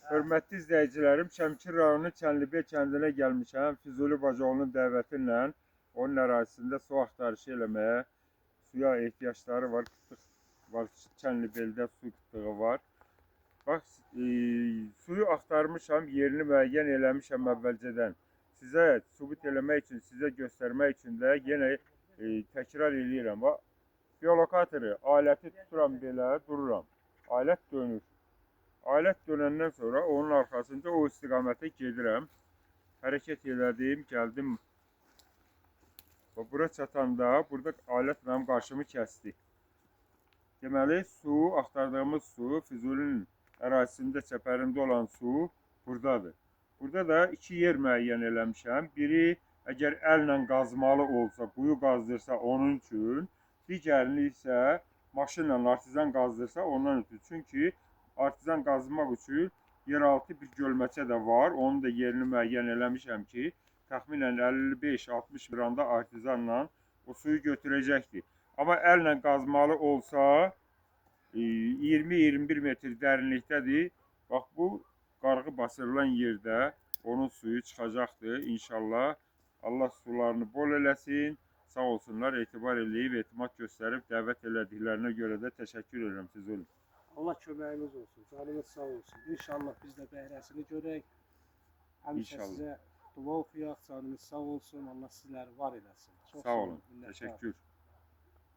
Hörmətli izləyicilərim, Şəmkir rayonu Çənlibel kəndinə gəlmişəm. Füzuli Bacıoğlu'nun dəvəti ilə onun ərazisində su axtarışı eləməyə. Suya ehtiyacları var, qıtlıq var, Çənlibeldə su qıtlığı var. Bax, suyu axtarmışam, yerini müəyyən eləmişəm əvvəlcədən. Sizə sübut eləmək üçün, sizə göstərmək üçün də yenə təkrar eləyirəm. Bax, geolokatoru, aləti tuturam belə, dururam. Alət dönür. Alət dönəndən sonra onun arxasında o istiqamətə gedirəm. Hərəkət elədim, gəldim. Bura çatanda, burada alət mənim qarşımı kəsdi. Deməli, su, axtardığımız su, Füzulinin ərazisində, çəpərində olan su buradadır. Burada da iki yer müəyyən eləmişəm. Biri, əgər əllə qazmalı olsa, quyu qazdırsa onun üçün, digərini isə maşınla, artizan qazdırsa ondan ötürü. Çünki artizan qazmaq üçün yeraltı bir gölməçə də var. Onun da yerini müəyyən eləmişəm ki, təxminən 55-60 granda artizanla o suyu götürəcəkdir. Amma əllə qazmalı olsa 20-21 metr dərinlikdədir. Bax, bu qarğı basırılan yerdə onun suyu çıxacaqdır inşallah. Allah sularını bol eləsin. Sağ olsunlar, etibar eləyib, etimad göstərib, dəvət elədiklərinə görə də təşəkkür edirəm Füzuli. Allah köməyimiz olsun, canımız sağ olsun. İnşallah biz də bəhrəsini görək. Həmişə sizə dua oxuyaq, canınız sağ olsun. Allah sizləri var eləsin. Sağ olun, təşəkkür.